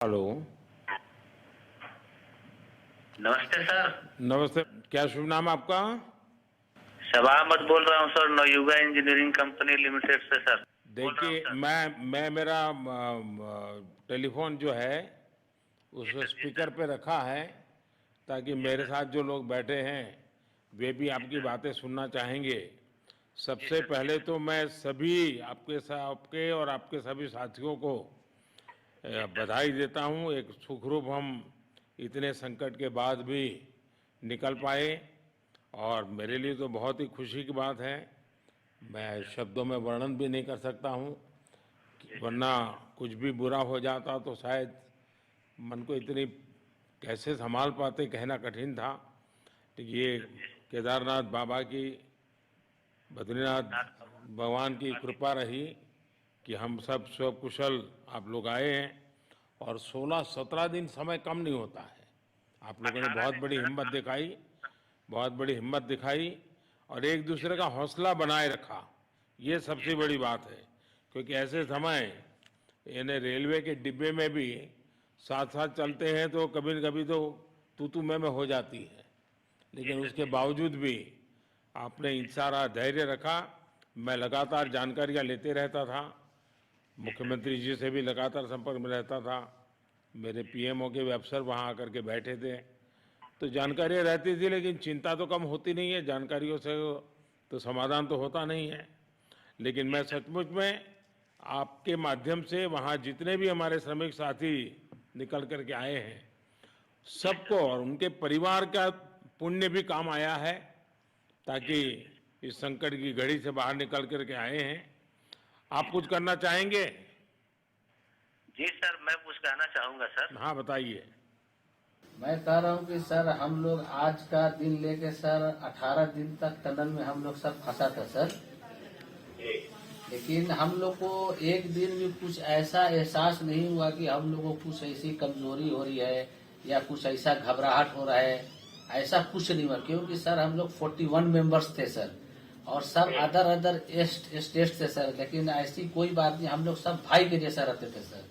Hello. नमस्ते sir. नमस्ते। क्या शुभ नाम आपका? शबा अहमद बोल रहा हूँ sir, Navayuga engineering company limited से सर बोल रहा हूँ देखिए, सर। मैं मेरा टेलीफोन जो है जी उस सर, जी स्पीकर सर, पे रखा है ताकि जी मेरे सर, साथ जो लोग बैठे हैं वे भी जी आपकी सर, बातें सुनना चाहेंगे। जी सबसे सर, जी पहले सर। तो मैं सभी आपके और आपके सभी साथियों को जी सर, बधाई देता हूँ। एक सुखरूप हम इतने संकट के बाद भी निकल जी पाए सर, और जी मेरे लिए सर, तो बहुत ही खुशी की बात है। जी मैं सर, शब्दों में वर्णन भी नहीं कर सकता हूँ, जी सर, वरना कुछ भी बुरा हो जाता तो शायद मन को इतनी कैसे संभाल पाते कहना कठिन था। तो जी ये सर, जी सर। केदारनाथ बाबा की, बद्रीनाथ नाथ भगवान की बाबा की कृपा रही कि हम सब स्वकुशल आप लोग आए हैं। और 16-17 दिन समय कम नहीं होता है। आप लोगों ने 18 बहुत दिन बड़ी सर। हिम्मत दिखाई, बहुत बड़ी हिम्मत दिखाई और एक जी दूसरे का सर, हौसला बनाए रखा। ये जी सबसे सर, बड़ी बात है, क्योंकि जी ऐसे सर, समय इन्हें रेलवे के डिब्बे में भी साथ साथ जी चलते हैं तो कभी न कभी तो तू मैं हो जाती है, जी लेकिन सर, उसके जी सर, बावजूद भी आपने जी सर, इतना धैर्य रखा। मैं लगातार जी जानकारियां लेते रहता था, जी सर, मुख्यमंत्री जी से भी लगातार संपर्क में रहता था, मेरे जी सर, पीएमओ के भी अफसर वहाँ आकर के बैठे थे। तो जी सर, जानकारियाँ रहती थी, लेकिन चिंता तो कम होती नहीं है, जानकारियों से तो समाधान तो होता नहीं है। लेकिन जी मैं सर, सचमुच में आपके माध्यम से वहाँ जितने भी हमारे श्रमिक साथी निकल कर के आए हैं, जी सबको सर, और उनके परिवार का पुण्य भी काम आया है, जी ताकि सर, जी सर। इस संकट की घड़ी से बाहर निकल कर के आए हैं। जी आप कुछ सर, करना चाहेंगे? जी सर, मैं कुछ कहना चाहूँगा सर। हाँ, बताइए। मैं कह रहा हूँ कि सर हम लोग आज का दिन लेके सर 18 दिन तक टनल में हम लोग सब फंसा था सर। जी लेकिन हम लोग को एक दिन भी कुछ ऐसा एहसास नहीं हुआ कि हम लोग को कुछ ऐसी कमजोरी हो रही है या कुछ ऐसा घबराहट हो रहा है। ऐसा कुछ नहीं हुआ, क्योंकि सर हम लोग 41 मेंबर्स थे सर, और सब जी अदर अदर स्टेट थे सर। लेकिन ऐसी कोई बात नहीं, हम लोग सब भाई के जैसा रहते थे सर।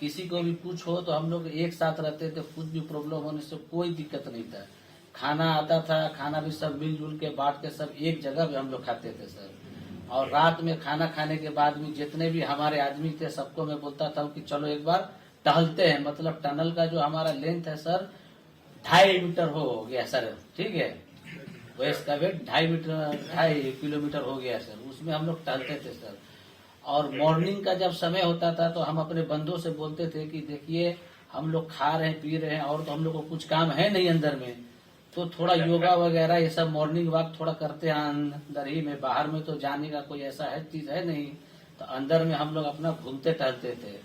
किसी को भी कुछ हो तो हम लोग एक साथ रहते थे, कुछ भी प्रॉब्लम होने से कोई दिक्कत नहीं था। खाना आता था, खाना भी सब मिलजुल के बांट के सब एक जगह भी हम लोग खाते थे सर। और रात में खाना खाने के बाद भी जितने भी हमारे आदमी थे सबको मैं बोलता था कि चलो एक बार टहलते हैं। मतलब टनल का जो हमारा लेंथ है सर 2.5 मीटर हो गया सर, ठीक है। वैस का वेट 2.5 मीटर 2.5 किलोमीटर हो गया सर। उसमें हम लोग टहलते थे सर। और मॉर्निंग का जब समय होता था तो हम अपने बंदों से बोलते थे कि देखिए हम लोग खा रहे हैं पी रहे हैं और तो हम लोग को कुछ काम है नहीं अंदर में, तो थोड़ा योगा वगैरह ये सब मॉर्निंग वॉक थोड़ा करते हैं अंदर ही में। बाहर में तो जाने का कोई ऐसा है चीज है नहीं, तो अंदर में हम लोग अपना घूमते टहलते थे।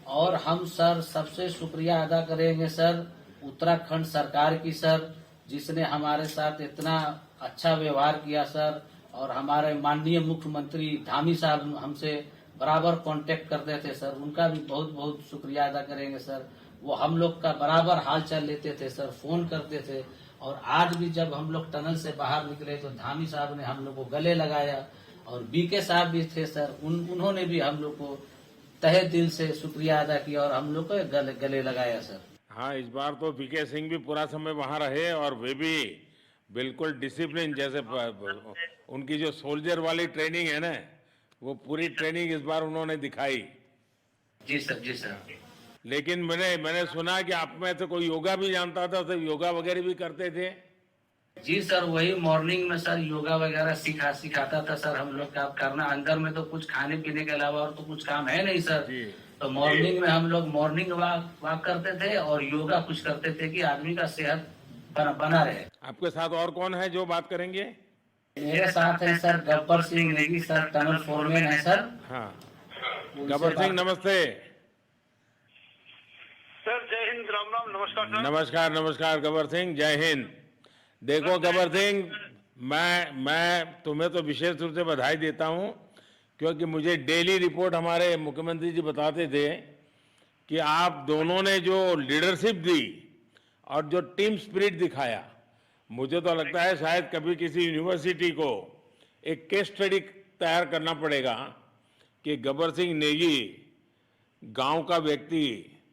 और हम सर सबसे शुक्रिया अदा करेंगे सर उत्तराखंड सरकार की सर, जिसने हमारे साथ इतना अच्छा व्यवहार किया सर। और हमारे माननीय मुख्यमंत्री धामी साहब हमसे बराबर कांटेक्ट करते थे सर, उनका भी बहुत बहुत शुक्रिया अदा करेंगे सर। वो हम लोग का बराबर हाल चाल लेते थे सर, फोन करते थे। और आज भी जब हम लोग टनल से बाहर निकले तो धामी साहब ने हम लोग को गले लगाया, और बीके साहब भी थे सर, उन्होंने भी हम लोग को तहे दिल से शुक्रिया अदा किया और हम लोग को गले लगाया सर। हाँ, इस बार तो वीके सिंह भी पूरा समय वहाँ रहे और वे भी बिल्कुल जी डिसिप्लिन, सर, जैसे और सबसे उनकी जो सोल्जर वाली ट्रेनिंग है ना, वो पूरी जी सर, ट्रेनिंग इस बार उन्होंने दिखाई। जी सर, जी सर। लेकिन मैंने सुना कि आप में तो कोई योगा भी जानता था, तो योगा वगैरह भी करते थे। जी सर, वही मॉर्निंग में सर योगा वगैरह सिखाता था सर हम लोग का करना। अंदर में तो कुछ खाने पीने के अलावा और तो कुछ काम है नहीं सर। जी। तो मॉर्निंग में हम लोग मॉर्निंग वॉक वॉक करते थे और योगा कुछ करते थे कि आदमी का सेहत बना रहे। आपके साथ और कौन है जो बात करेंगे? मेरे साथ है sir Gabbar Singh Negi sir, tunnel foreman है सर। हाँ, उनसे गबर सिंह बात। नमस्ते। सर जय हिंद, राम राम, नमस्कार सर। नमस्कार नमस्कार गबर सिंह, जय हिंद। देखो सर जय गबर हिंद सिंह, सर। मैं तुम्हें तो विशेष रूप से बधाई देता हूँ, क्योंकि मुझे डेली रिपोर्ट हमारे मुख्यमंत्री जी बताते थे कि आप दोनों ने जो लीडरशिप दी और जो टीम स्पिरिट दिखाया, मुझे तो लगता है शायद कभी किसी यूनिवर्सिटी को एक केस स्टडी तैयार करना पड़ेगा कि गबर सिंह नेगी गांव का व्यक्ति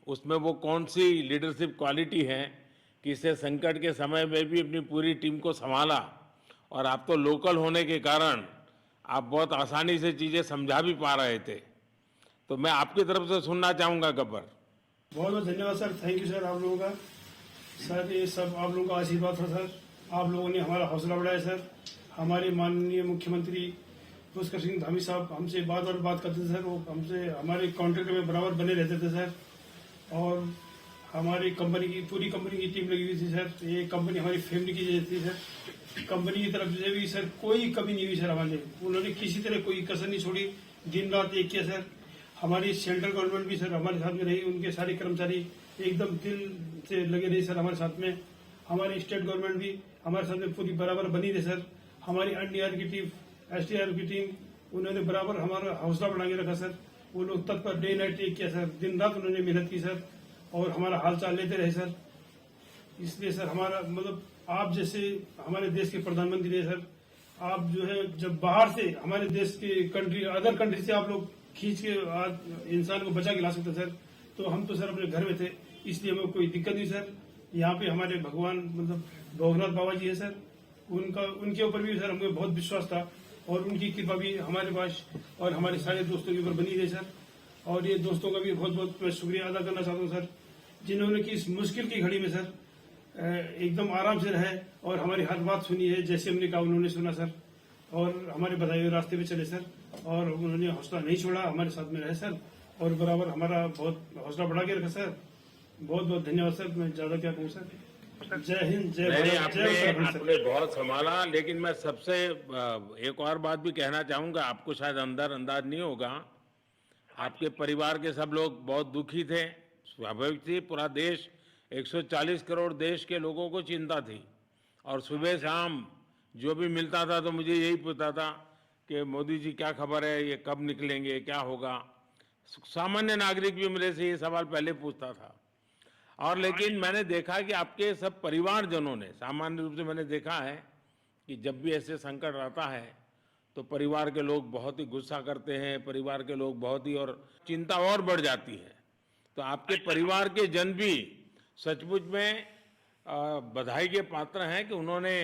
उसमें वो कौन सी लीडरशिप क्वालिटी है कि इससे संकट के समय में भी अपनी पूरी टीम को संभाला, और आप तो लोकल होने के कारण आप बहुत आसानी से चीज़ें समझा भी पा रहे थे। तो मैं आपकी तरफ से सुनना चाहूँगा गब्बर। बहुत बहुत धन्यवाद सर, थैंक यू सर आप लोगों का। सर ये सब आप लोगों का आशीर्वाद था सर, आप लोगों ने हमारा हौसला बढ़ाया सर। हमारे माननीय मुख्यमंत्री पुष्कर सिंह धामी साहब हमसे बात करते थे सर, वो हमसे हमारे कॉन्ट्रैक्ट में बराबर बने रहते थे सर। और हमारी कंपनी की पूरी कंपनी की टीम लगी हुई थी सर, ये कंपनी हमारी फैमिली की जैसी थी सर। कंपनी की तरफ से भी सर कोई कमी नहीं हुई सर हमारे, उन्होंने किसी तरह कोई कसर नहीं छोड़ी, दिन रात एक किया सर। हमारी सेंट्रल गवर्नमेंट भी सर हमारे साथ में रही, उनके सारे कर्मचारी एकदम दिल से लगे रहे सर हमारे साथ में। हमारी स्टेट गवर्नमेंट भी हमारे साथ में पूरी बराबर बनी रही सर। हमारी एनडीआर की टीम, एसडीआर की टीम, उन्होंने बराबर हमारा हौसला बढ़ा के रखा सर। वो लोग तत्पर डे नाइट एक किया सर, दिन रात उन्होंने मेहनत की सर और हमारा हाल चाल लेते रहे सर। इसलिए सर हमारा मतलब आप जैसे हमारे देश के प्रधानमंत्री है सर, आप जो है जब बाहर से हमारे देश के कंट्री अदर कंट्री से आप लोग खींच के इंसान को बचा के ला सकते सर, तो हम तो सर अपने घर में थे, इसलिए हमें कोई दिक्कत नहीं सर। यहाँ पे हमारे भगवान मतलब भोगनाथ बाबा जी है सर, उनके ऊपर भी सर हमें बहुत विश्वास था और उनकी कृपा भी हमारे पास और हमारे सारे दोस्तों के ऊपर बनी रही सर। और ये दोस्तों का भी बहुत बहुत मैं शुक्रिया अदा करना चाहता हूँ सर, जिन्होंने कि इस मुश्किल की घड़ी में सर एकदम आराम से रहे और हमारी हर बात सुनी है, जैसे हमने कहा उन्होंने सुना सर और हमारे बताए हुए रास्ते पे चले सर। और उन्होंने हौसला नहीं छोड़ा, हमारे साथ में रहे सर और बराबर हमारा बहुत हौसला बढ़ा के रखा सर। बहुत बहुत धन्यवाद सर, मैं ज्यादा क्या कहूँ सर। जय हिंद, जय नहीं, भारत, जय उत्तराखंड सर। आपने बहुत संभाला, लेकिन मैं सबसे एक और बात भी कहना चाहूंगा, आपको शायद अंदाज नहीं होगा, आपके परिवार के सब लोग बहुत दुखी थे, स्वाभाविक थी। पूरा देश 140 करोड़ देश के लोगों को चिंता थी और सुबह शाम जो भी मिलता था तो मुझे यही पूछता था कि मोदी जी क्या खबर है, ये कब निकलेंगे, क्या होगा। सामान्य नागरिक भी मेरे से ये सवाल पहले पूछता था। और लेकिन मैंने देखा कि आपके सब परिवारजनों ने, सामान्य रूप से मैंने देखा है कि जब भी ऐसे संकट आता है तो परिवार के लोग बहुत ही गुस्सा करते हैं, परिवार के लोग बहुत ही और चिंता और बढ़ जाती है। तो आपके परिवार के जन भी सचमुच में बधाई के पात्र हैं कि उन्होंने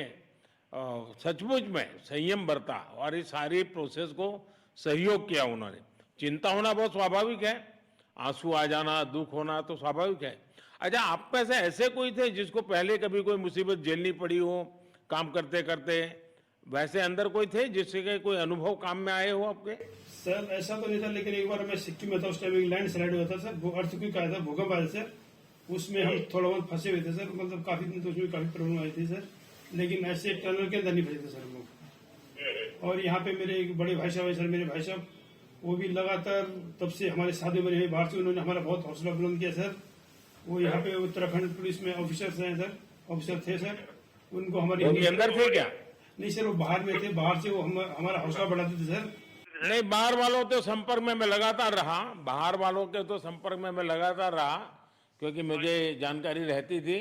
सचमुच में संयम बरता और इस सारी प्रोसेस को सहयोग किया उन्होंने। चिंता होना बहुत स्वाभाविक है, आंसू आ जाना, दुख होना तो स्वाभाविक है। अच्छा, आप में से ऐसे कोई थे जिसको पहले कभी कोई मुसीबत झेलनी पड़ी हो काम करते करते? वैसे अंदर कोई थे जिसके कोई अनुभव काम में आए हो आपके? सर ऐसा तो नहीं था, लेकिन एक बार मैं सिक्किम में था, उस टाइम एक लैंड स्लाइड हुआ था सर, अर्थक्वेक आया था, भूकंप आया था सर, उसमें हम थोड़ा बहुत फंसे हुए थे सर, मतलब काफी दिन तो उसमें काफी प्रॉब्लम आई थी सर, लेकिन ऐसे टनल के अंदर नहीं फंसे थे सर हम लोग। और यहाँ पे मेरे एक बड़े भाई साहब है सर, मेरे भाई साहब वो भी लगातार तब से हमारे साथ में रहे बाहर से, उन्होंने हमारा बहुत हौसला बुलंद किया सर। वो यहाँ पे उत्तराखंड पुलिस में ऑफिसर्स हैं सर, ऑफिसर थे सर, उनको हमारी अंदर थे क्या? नहीं सर, वो बाहर में थे, बाहर से वो हमारा हौसला बढ़ाते थे सर। नहीं, बाहर वालों के संपर्क में मैं लगातार रहा, बाहर वालों के तो संपर्क में मैं लगातार रहा क्योंकि मुझे जानकारी रहती थी।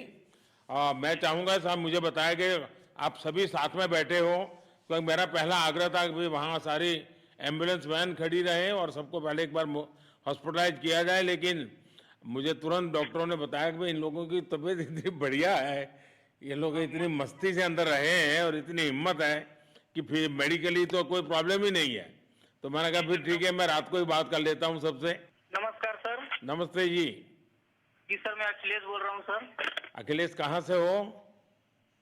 और मैं चाहूंगा साहब, मुझे बताया कि आप सभी साथ में बैठे हो, क्योंकि मेरा पहला आग्रह था कि वहाँ सारी एम्बुलेंस वैन खड़ी रहे और सबको पहले एक बार हॉस्पिटलाइज किया जाए। लेकिन मुझे तुरंत डॉक्टरों ने बताया कि इन लोगों की तबीयत इतनी बढ़िया है, ये लोग इतनी मस्ती से अंदर रहे हैं और इतनी हिम्मत है कि फिर मेडिकली तो कोई प्रॉब्लम ही नहीं है। तो मैंने कहा फिर ठीक है, मैं रात को ही बात कर लेता हूँ सबसे। नमस्कार सर। नमस्ते जी। जी सर, मैं अखिलेश बोल रहा हूँ सर। अखिलेश कहाँ से हो?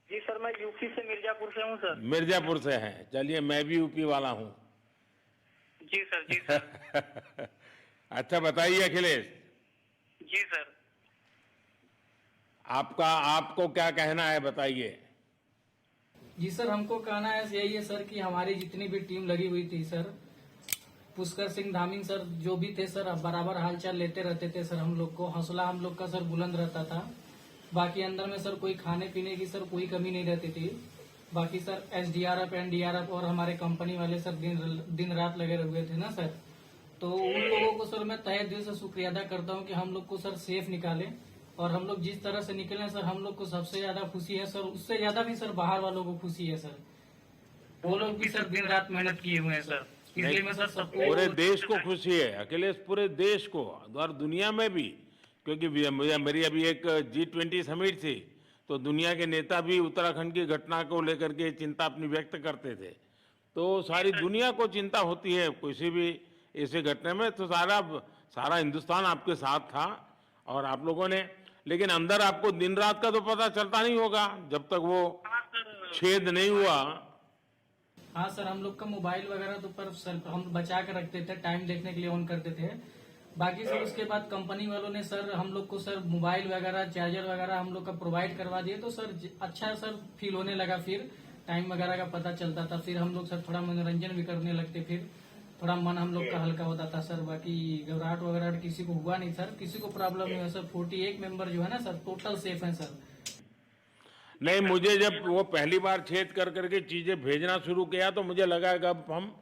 जी सर, मैं यूपी से मिर्जापुर से हूँ सर। मिर्जापुर से हैं, चलिए मैं भी यूपी वाला हूँ। जी सर, जी सर। अच्छा बताइए अखिलेश, जी सर। आपको क्या कहना है, बताइए। जी सर, हमको कहना है यही है सर कि हमारी जितनी भी टीम लगी हुई थी सर, पुष्कर सिंह धामी सर जो भी थे सर, बराबर हालचाल लेते रहते थे सर, हम लोग को हौसला हम लोग का सर बुलंद रहता था। बाकी अंदर में सर कोई खाने पीने की सर कोई कमी नहीं रहती थी। बाकी सर एसडीआरएफ, एनडीआरएफ और हमारे कंपनी वाले सर दिन रात लगे हुए थे ना सर, तो उन लोगों को सर मैं तहे दिल से शुक्रिया अदा करता हूँ कि हम लोग को सर सेफ निकाले। और हम लोग जिस तरह से निकले सर, हम लोग को सबसे ज्यादा खुशी है सर, उससे ज्यादा भी सर बाहर वालों को खुशी है सर, वो लोग भी सर दिन रात मेहनत किए हुए हैं सर। इसलिए मैं सर सबको, पूरे देश को खुशी है अखिलेश, पूरे देश को और दुनिया में भी क्योंकि मेरी अभी एक G20 समिट थी, तो दुनिया के नेता भी उत्तराखंड की घटना को लेकर के चिंता अपनी व्यक्त करते थे। तो सारी दुनिया को चिंता होती है किसी भी ऐसे घटना में, तो सारा हिंदुस्तान आपके साथ था और आप लोगों ने, लेकिन अंदर आपको दिन रात का तो पता चलता नहीं होगा जब तक वो छेद नहीं हुआ। हाँ सर, हम लोग का मोबाइल वगैरह तो पर सर हम बचा कर रखते थे, टाइम देखने के लिए ऑन करते थे। बाकी सर उसके बाद कंपनी वालों ने सर हम लोग को सर मोबाइल वगैरह चार्जर वगैरह हम लोग का प्रोवाइड करवा दिए, तो सर अच्छा सर फील होने लगा। फिर टाइम वगैरह का पता चलता था, फिर हम लोग सर थोड़ा मनोरंजन भी करने लगते, फिर थोड़ा मन हम लोग का हल्का होता था सर। बाकी घबराहट वगैरह किसी को हुआ नहीं सर, किसी को प्रॉब्लम नहीं हुआ सर। 48 मेंबर जो है ना सर टोटल सेफ हैं सर। नहीं, मुझे जब वो पहली बार छेद कर करके चीजें भेजना शुरू किया तो मुझे लगा कि अब हम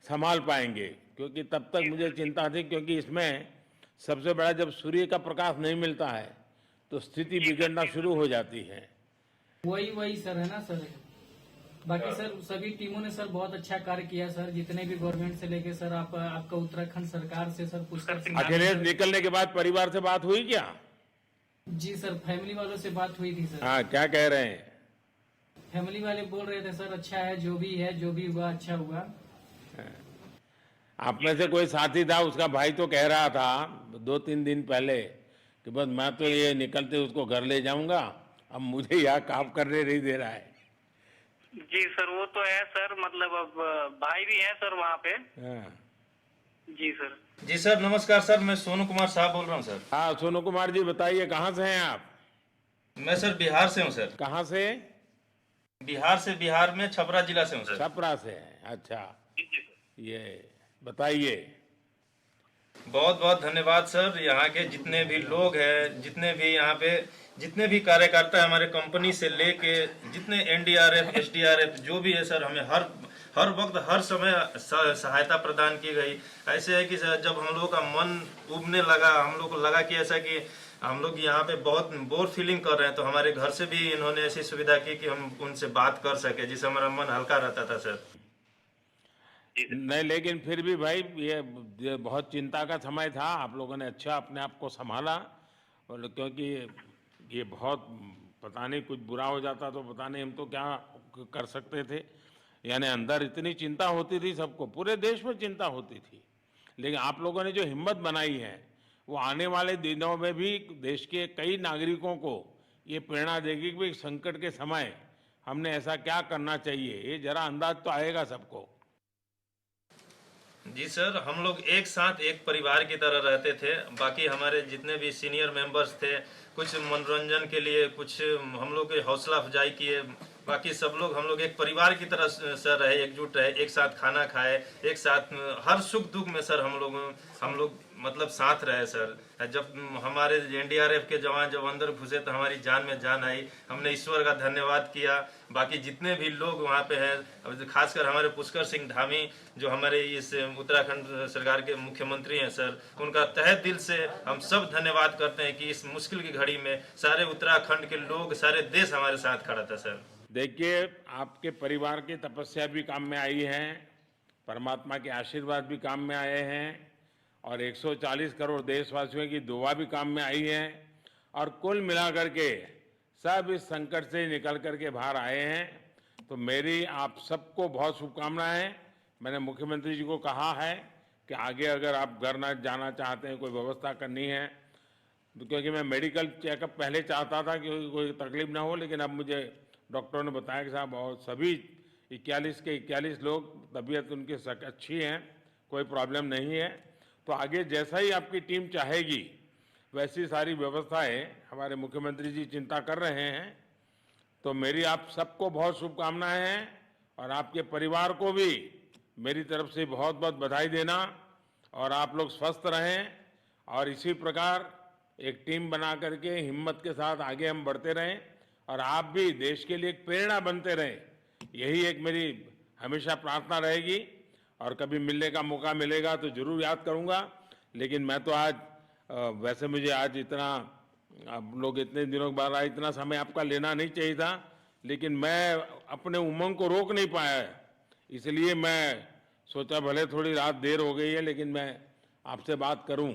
संभाल पाएंगे, क्योंकि तब तक मुझे चिंता थी, क्योंकि इसमें सबसे बड़ा जब सूर्य का प्रकाश नहीं मिलता है तो स्थिति बिगड़ना शुरू हो जाती है। वही सर है ना सर। बाकी सर सभी टीमों ने सर बहुत अच्छा कार्य किया सर, जितने भी गवर्नमेंट से लेके सर आपका उत्तराखंड सरकार से सर पुष्कर सिंह अखिलेश निकलने के बाद परिवार से बात हुई क्या? जी सर, फैमिली वालों से बात हुई थी सर। हाँ, क्या कह रहे हैं? फैमिली वाले बोल रहे थे सर अच्छा है, जो भी हुआ अच्छा हुआ। आप में से कोई साथी था, उसका भाई तो कह रहा था 2-3 दिन पहले कि बस मैं तो ये निकलते उसको घर ले जाऊंगा, अब मुझे यहाँ काम करने नहीं दे रहा है। जी सर, वो तो है सर, मतलब अब भाई भी है सर वहाँ पे। हाँ। जी सर। जी सर, नमस्कार सर, मैं सोनू कुमार साहब बोल रहा हूँ सर। हाँ, सोनू कुमार जी बताइए, कहाँ से हैं आप? मैं सर बिहार से हूँ सर। कहाँ से? बिहार में छपरा जिला से हूँ सर। छपरा से हैं, अच्छा। ये बताइए। बहुत बहुत धन्यवाद सर। यहाँ के जितने भी लोग हैं, जितने भी यहाँ पे जितने भी कार्यकर्ता है हमारे कंपनी से लेके, जितने NDRF SDRF जो भी है सर, हमें हर वक्त हर समय सहायता प्रदान की गई। ऐसे है कि सर जब हम लोगों का मन उबने लगा, हम लोग को लगा कि ऐसा कि हम लोग यहाँ पे बहुत बोर फीलिंग कर रहे हैं, तो हमारे घर से भी इन्होंने ऐसी सुविधा की कि हम उनसे बात कर सके, जिससे हमारा मन हल्का रहता था सर। नहीं, लेकिन फिर भी भाई ये बहुत चिंता का समय था, आप लोगों ने अच्छा अपने आप को संभाला, और क्योंकि ये बहुत पता नहीं कुछ बुरा हो जाता तो पता नहीं हम तो क्या कर सकते थे। यानी अंदर इतनी चिंता होती थी, सबको पूरे देश में चिंता होती थी, लेकिन आप लोगों ने जो हिम्मत बनाई है वो आने वाले दिनों में भी देश के कई नागरिकों को ये प्रेरणा देगी कि भाई संकट के समय हमने ऐसा क्या करना चाहिए, ये जरा अंदाज तो आएगा सबको। जी सर, हम लोग एक साथ एक परिवार की तरह रहते थे। बाकी हमारे जितने भी सीनियर मेंबर्स थे, कुछ मनोरंजन के लिए, कुछ हम लोग हौसला अफजाई किए। बाकी सब लोग हम लोग एक परिवार की तरह सर रहे, एकजुट रहे, एक साथ खाना खाए, एक साथ हर सुख दुख में सर हम लोग मतलब साथ रहे सर। जब हमारे NDRF के जवान जब अंदर घुसे तो हमारी जान में जान आई, हमने ईश्वर का धन्यवाद किया। बाकी जितने भी लोग वहाँ पे हैं, खासकर हमारे पुष्कर सिंह धामी जो हमारे इस उत्तराखंड सरकार के मुख्यमंत्री हैं सर, उनका तहे दिल से हम सब धन्यवाद करते हैं कि इस मुश्किल की घड़ी में सारे उत्तराखंड के लोग, सारे देश हमारे साथ खड़ा था सर। देखिए, आपके परिवार की तपस्या भी काम में आई है, परमात्मा के आशीर्वाद भी काम में आए हैं, और 140 करोड़ देशवासियों की दुआ भी काम में आई है, और कुल मिलाकर के सब इस संकट से निकल करके बाहर आए हैं। तो मेरी आप सबको बहुत शुभकामनाएं। मैंने मुख्यमंत्री जी को कहा है कि आगे अगर आप घर न जाना चाहते हैं, कोई व्यवस्था करनी है, तो क्योंकि मैं मेडिकल चेकअप पहले चाहता था कि कोई तकलीफ ना हो, लेकिन अब मुझे डॉक्टरों ने बताया कि साहब और सभी 41 के 41 लोग तबीयत उनकी अच्छी है, कोई प्रॉब्लम नहीं है। तो आगे जैसा ही आपकी टीम चाहेगी वैसी सारी व्यवस्थाएं हमारे मुख्यमंत्री जी चिंता कर रहे हैं। तो मेरी आप सबको बहुत शुभकामनाएं हैं, और आपके परिवार को भी मेरी तरफ से बहुत बहुत बधाई देना, और आप लोग स्वस्थ रहें, और इसी प्रकार एक टीम बना करके हिम्मत के साथ आगे हम बढ़ते रहें, और आप भी देश के लिए एक प्रेरणा बनते रहें। यही एक मेरी हमेशा प्रार्थना रहेगी, और कभी मिलने का मौका मिलेगा तो जरूर याद करूंगा। लेकिन मैं तो आज वैसे मुझे आज इतना, आप लोग इतने दिनों के बाद इतना समय आपका लेना नहीं चाहिए था, लेकिन मैं अपने उमंग को रोक नहीं पाया, इसलिए मैं सोचा भले थोड़ी रात देर हो गई है लेकिन मैं आपसे बात करूं।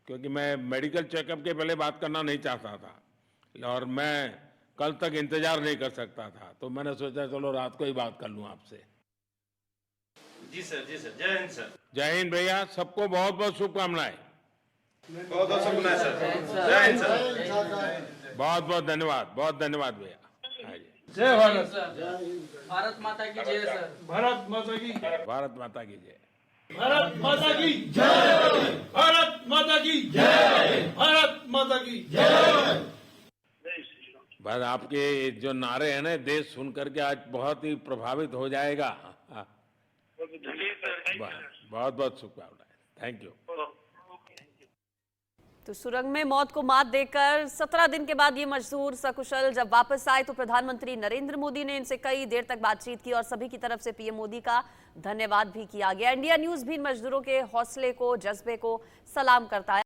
क्योंकि मैं मेडिकल चेकअप के पहले बात करना नहीं चाहता था और मैं कल तक इंतजार नहीं कर सकता था, तो मैंने सोचा चलो रात को ही बात कर लूं आपसे। जी सर, जय हिंद सर। जय हिंद भैया, सबको बहुत बहुत शुभकामनाएं। बहुत बहुत शुभकामनाएं सर। जय हिंद सर। बहुत बहुत धन्यवाद भैया। हाँ जी। जय भारत। भारत माता की जय सर। भारत माता की भारत माता की जय। भारत माता की जय। भारत माता की जय। भारत माता की जय। बस आपके जो नारे हैं ना, देश सुन करके आज बहुत ही प्रभावित हो जाएगा। बहुत बहुत शुभकामनाएं। Thank you. तो सुरंग में मौत को मात देकर 17 दिन के बाद ये मजदूर सकुशल जब वापस आए तो प्रधानमंत्री नरेंद्र मोदी ने इनसे कई देर तक बातचीत की और सभी की तरफ से पीएम मोदी का धन्यवाद भी किया गया। इंडिया न्यूज भी इन मजदूरों के हौसले को, जज्बे को सलाम करता है।